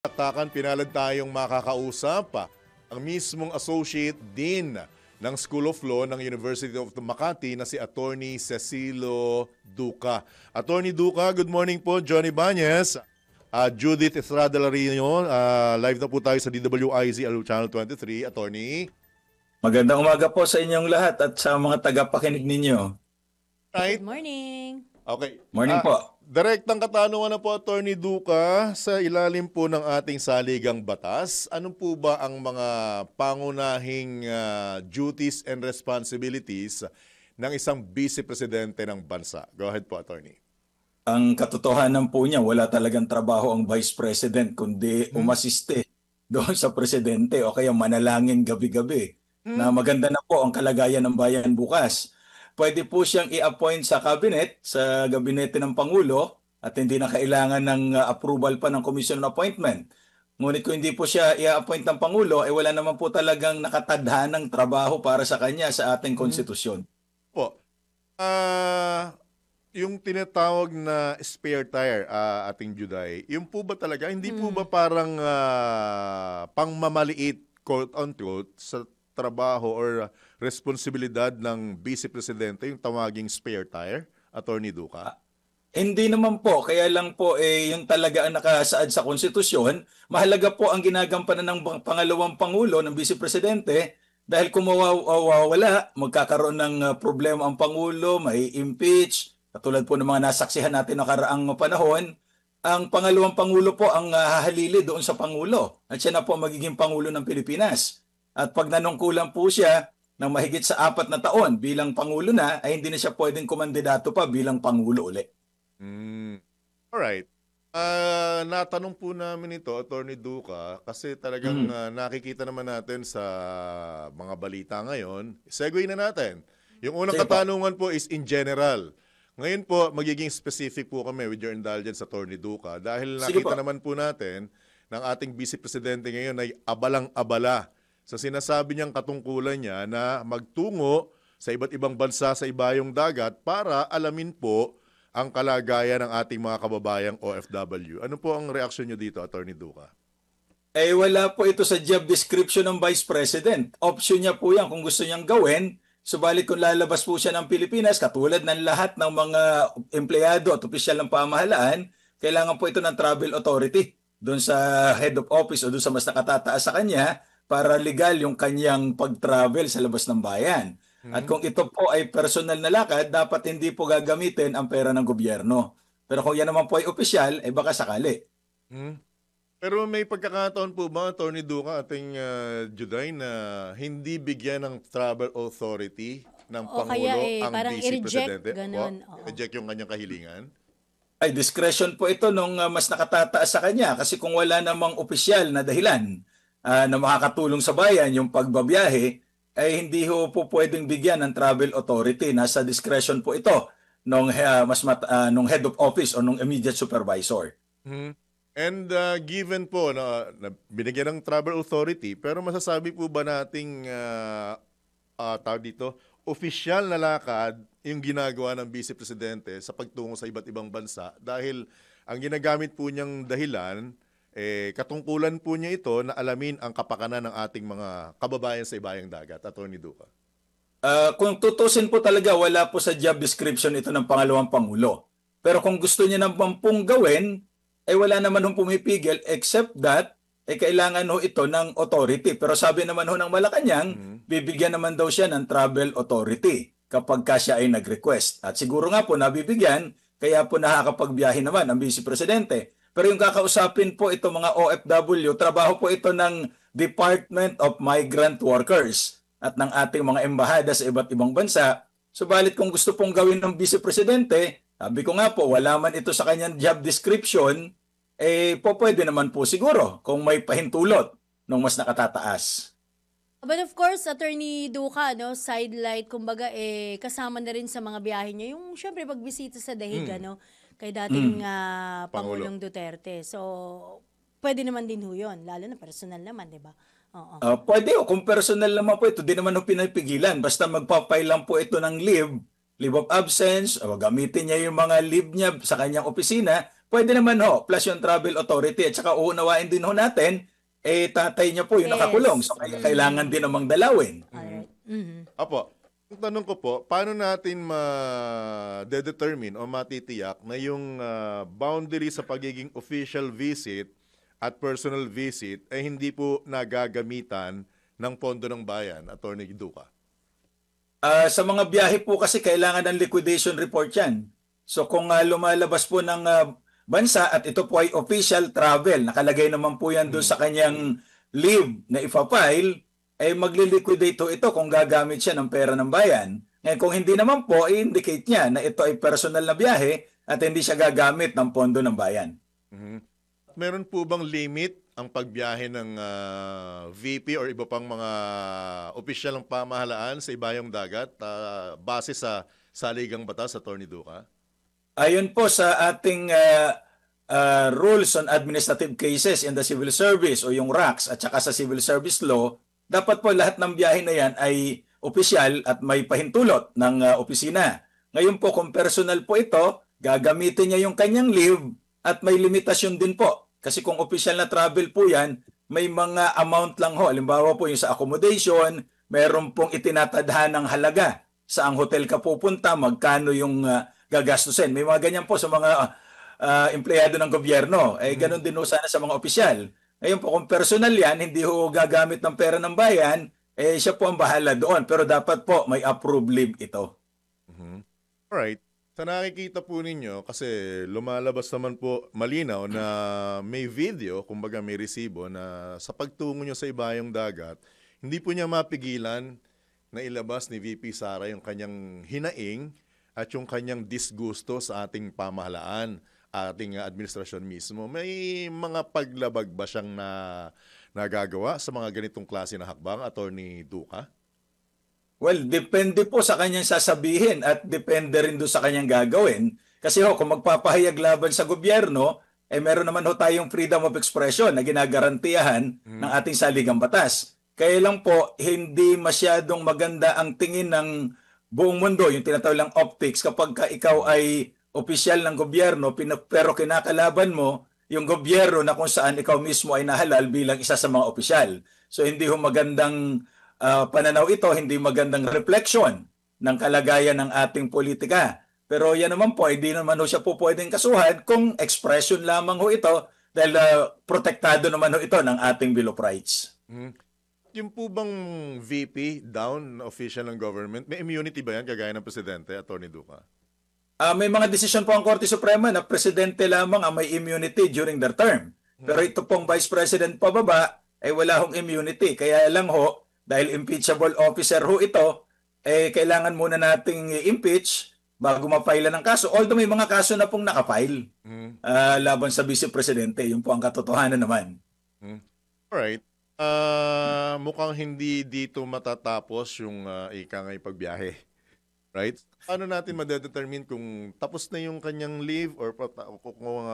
Taktakan pinalad tayong makakausap ang mismong Associate Dean ng School of Law ng University of Makati na si Attorney Cecilio Duca. Attorney Duca, good morning po. Johnny Bañez, Judith Estrada Larino, live na po tayo sa DWIZ Channel 23. Attorney. Magandang umaga po sa inyong lahat at sa mga tagapakinig ninyo. Right. Good morning. Okay. Morning po. Direktang katanungan na po, Attorney Duca, sa ilalim po ng ating saligang batas, ano po ba ang mga pangunahing duties and responsibilities ng isang vice-presidente ng bansa? Go ahead po, Attorney. Ang katotohanan po niya, wala talagang trabaho ang vice president kundi umasiste doon sa presidente o kaya manalangin gabi-gabi na maganda na po ang kalagayan ng bayan bukas. Pwede po siyang i-appoint sa cabinet, sa gabinete ng Pangulo at hindi na kailangan ng approval pa ng Commission on Appointment. Ngunit kung hindi po siya i-appoint ng Pangulo, wala naman po talagang nakatadhanang trabaho para sa kanya sa ating konstitusyon. Po, yung tinatawag na spare tire, ating Juday, yung po ba talaga, hindi po ba parang pangmamaliit, quote-unquote, sa trabaho or responsibilidad ng vice-presidente yung tawaging spare tire, Attorney Duca? Hindi naman po, kaya lang po yung talaga ang nakasaad sa konstitusyon. Mahalaga po ang ginagampanan ng pangalawang pangulo ng vice-presidente dahil kung mawawala, magkakaroon ng problema ang pangulo, may impeach, katulad po ng mga nasaksihan natin na karaang panahon. Ang pangalawang pangulo po ang hahalili doon sa pangulo at siya na po magiging pangulo ng Pilipinas. At pag nanungkulan po siya ng mahigit sa 4 na taon bilang pangulo na, ay hindi na siya pwedeng kumandidato pa bilang pangulo uli. Alright. Natanong po namin ito, Attorney Duca, kasi talagang nakikita naman natin sa mga balita ngayon. Segue na natin. Yung unang katanungan po is in general. Ngayon po, magiging specific po kami with your indulgence, Attorney Duca, dahil nakita naman po natin ng ating vice-presidente ngayon ay abalang-abala sa sinasabi niyang katungkulan niya na magtungo sa iba't ibang bansa sa ibayong dagat para alamin po ang kalagayan ng ating mga kababayang OFW. Ano po ang reaksyon niyo dito, Attorney Duca? Wala po ito sa job description ng Vice President. Option niya po yan kung gusto niyang gawin. Subalit kung lalabas po siya ng Pilipinas, katulad ng lahat ng mga empleyado at opisyal ng pamahalaan, kailangan po ito ng travel authority doon sa head of office o doon sa mas nakatataas sa kanya para legal yung kanyang pag-travel sa labas ng bayan. At kung ito po ay personal na lakad, dapat hindi po gagamitin ang pera ng gobyerno. Pero kung yan naman po ay opisyal, baka sakali. Pero may pagkakataon po ba, Attorney Duca, ating Juday, na hindi bigyan ng travel authority ng Pangulo ang vice-presidente? I-reject yung kanyang kahilingan? Ay, discretion po ito nung mas nakatataas sa kanya kasi kung wala namang opisyal na dahilan na makakatulong sa bayan yung pagbabiyahe, ay hindi ho po pwedeng bigyan ng travel authority. Nasa discretion po ito nung head of office o nung immediate supervisor. And given po na binigyan ng travel authority, pero masasabi po ba nating tawag dito, opisyal na lakad yung ginagawa ng vice-presidente sa pagtungo sa iba't ibang bansa dahil ang ginagamit po niyang dahilan katungkulan po niya ito na alamin ang kapakanan ng ating mga kababayan sa ibayang dagat, Attorney Duca? Kung tutusin po talaga, wala po sa job description ito ng pangalawang pangulo. Pero kung gusto niya naman pong gawin, wala naman hong pumipigil except that kailangan ho ito ng authority. Pero sabi naman ho ng Malacanang, bibigyan naman daw siya ng travel authority kapag siya ay nag-request. At siguro nga po nabibigyan, kaya po nakakapagbiyahe naman ang vice-presidente. Pero yung kakausapin po ito mga OFW, trabaho po ito ng Department of Migrant Workers at ng ating mga embahada sa iba't ibang bansa. Subalit kung gusto pong gawin ng vice-presidente, sabi ko nga po, wala man ito sa kanyang job description, pwede naman po siguro kung may pahintulot ng mas nakatataas. But of course, Attorney Duca, sidelight, kumbaga, kasama na rin sa mga biyahe niya, yung syempre pagbisita sa Dahig, kay dating Pangulong Duterte. So, pwede naman din ho yun, lalo na personal naman, di ba? Pwede o, kung personal naman po ito, di naman ho pinapigilan. Basta magpapay lang po ito ng leave of absence, o gamitin niya yung mga leave niya sa kanyang opisina pwede naman ho, plus yung travel authority at saka uunawain din ho natin, tatay niya po yung Yes. nakakulong. So kailangan din namang dalawin. Alright. Mhm. Apo, ang tanong ko po, paano natin ma-determine o matitiyak na yung boundary sa pagiging official visit at personal visit ay hindi po nagagamitan ng pondo ng bayan, Attorney Duca? Sa mga biyahe po kasi kailangan ng liquidation report yan. So kung lumalabas po ng bansa at ito po ay official travel, nakalagay naman po yan doon sa kanyang leave na ipafile, ay magli-liquidate ho ito kung gagamit siya ng pera ng bayan. Ngayon kung hindi naman po, i-indicate niya na ito ay personal na biyahe at hindi siya gagamit ng pondo ng bayan. Meron po bang limit ang pagbiyahe ng VP or iba pang mga opisyal ng pamahalaan sa ibayong dagat base sa saligang batas, Attorney Duca? Ayon po sa ating Rules on Administrative Cases in the Civil Service o yung RACS at saka sa Civil Service Law, dapat po lahat ng biyahe na yan ay opisyal at may pahintulot ng opisina. Ngayon po kung personal po ito, gagamitin niya yung kanyang leave at may limitasyon din po. Kasi kung opisyal na travel po yan, may mga amount lang ho. Halimbawa po yung sa accommodation, meron pong itinatadhan ng halaga. Saang hotel ka pupunta, magkano yung gagastusin. May mga ganyan po sa mga empleyado ng gobyerno. Ganun din ho sana sa mga opisyal. Ngayon po kung personal yan, hindi ho gagamit ng pera ng bayan, siya po ang bahala doon. Pero dapat po may approved leave ito. Alright. Sa nakikita po ninyo, kasi lumalabas naman po malinaw na may video, kumbaga may resibo na sa pagtungo nyo sa ibayong dagat, hindi po niya mapigilan na ilabas ni VP Sara yung kanyang hinaing at yung kanyang disgusto sa ating pamahalaan, ating administrasyon mismo. May mga paglabag ba siyang nagagawa sa mga ganitong klase na hakbang, Attorney Duca? Well, depende po sa kanyang sasabihin at depende rin doon sa kanyang gagawin. Kasi kung magpapahayag laban sa gobyerno, meron naman tayong freedom of expression na ginagarantiyahan ng ating saligang batas. Kaya lang po, hindi masyadong maganda ang tingin ng buong mundo, yung tinatawag lang optics, kapag ikaw ay opisyal ng gobyerno, pero kinakalaban mo yung gobyerno na kung saan ikaw mismo ay nahalal bilang isa sa mga opisyal. So hindi ho magandang pananaw ito, hindi magandang reflection ng kalagayan ng ating politika. Pero yan naman po, hindi naman ho siya po pwedeng kasuhan kung expression lamang ho ito dahil protektado naman ho ito ng ating Bill of Rights. Yung po bang VP down na official ng government, may immunity ba yan kagaya ng presidente, Attorney Duca? May mga desisyon po ang Korte Suprema na presidente lamang ang may immunity during their term. Pero ito pong Vice President pababa, wala hong immunity. Kaya lang ho, dahil impeachable officer ho ito, kailangan muna nating impeach bago ma-file ng kaso. Although may mga kaso na pong nakafile laban sa Vice Presidente. Yun po ang katotohanan naman. Alright. Mukhang hindi dito matatapos yung ikangay pagbiyahe. Right? Paano natin ma-determine kung tapos na yung kanyang leave or kung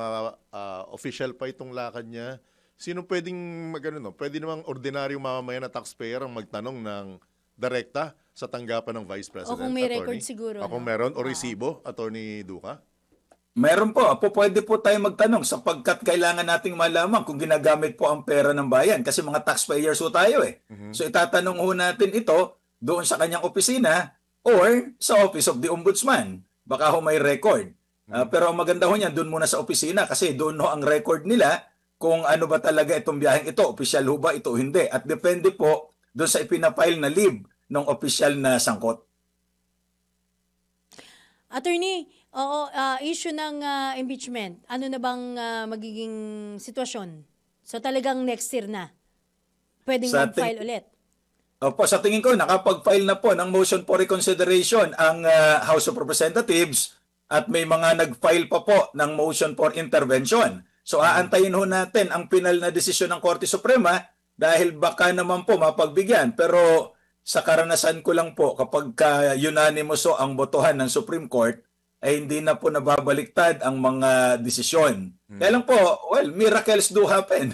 official pa itong lakad niya? Sino pwedeng pwede namang ordinaryong mamamayan na taxpayer ang magtanong ng direkta sa tanggapan ng Vice President? O kung may Attorney? record siguro. O kung meron, o resibo, Attorney Duca? Meron po. Pwede po tayo magtanong sapagkat kailangan nating malaman kung ginagamit po ang pera ng bayan kasi mga taxpayers po tayo So itatanong ho natin ito doon sa kanyang opisina or sa Office of the Ombudsman. Baka ho may record. Pero ang maganda ho niyan doon muna sa opisina kasi doon ho ang record nila kung ano ba talaga itong biyaheng ito, opisyal ho ba ito o hindi. At depende po doon sa ipinafile na leave ng opisyal na sangkot. Attorney, issue ng impeachment, ano na bang magiging sitwasyon? So talagang next year na, pwedeng mag-file ulit? Opo, sa tingin ko, nakapag-file na po ng motion for reconsideration ang House of Representatives at may mga nag-file pa po ng motion for intervention. So aantayin ho natin ang final na desisyon ng Korte Suprema dahil baka naman po mapagbigyan. Pero sa karanasan ko lang po, kapag unanimous ang botohan ng Supreme Court, ay hindi na po nababaliktad ang mga desisyon. Kaya lang po, well, miracles do happen.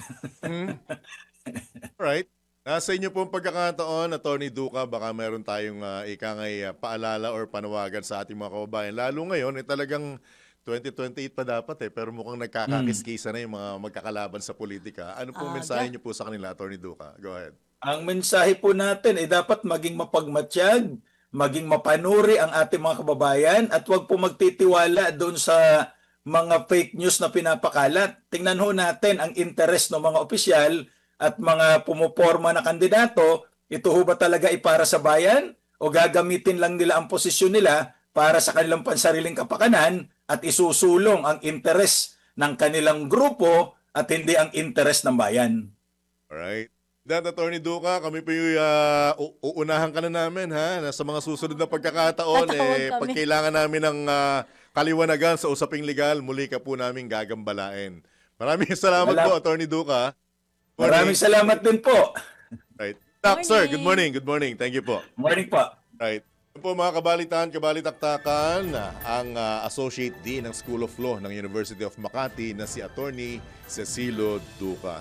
Alright. Nasa inyo pong pagkakataon, Attorney Duca, baka meron tayong ikangay paalala or panawagan sa ating mga kababayan. Lalo ngayon, talagang 2028 pa dapat pero mukhang nagkakakiskisa na yung mga magkakalaban sa politika. Ano pong mensahe niyo po sa kanila, Attorney Duca? Go ahead. Ang mensahe po natin ay dapat maging mapagmatsyag, maging mapanuri ang ating mga kababayan at huwag po magtitiwala doon sa mga fake news na pinapakalat. Tingnan ho natin ang interes ng mga opisyal at mga pumuporma na kandidato. Ito ho ba talaga ay para sa bayan o gagamitin lang nila ang posisyon nila para sa kanilang pansariling kapakanan at isusulong ang interes ng kanilang grupo at hindi ang interes ng bayan? Alright. That, Attorney Duca, kami po yung uunahan ka na namin sa mga susunod na pagkakataon. Tatawag kami. Pag kailangan namin ng kaliwanagan sa usaping legal, muli ka po namin gagambalain. Maraming salamat po, Attorney Duca. Maraming salamat din po. Right. Doc, sir, good morning. Good morning. Thank you po. Morning po. Right. Ito po mga kabalitan, kabalitaktakan, ang Associate Dean ng School of Law ng University of Makati na si Attorney Cecilio Duca.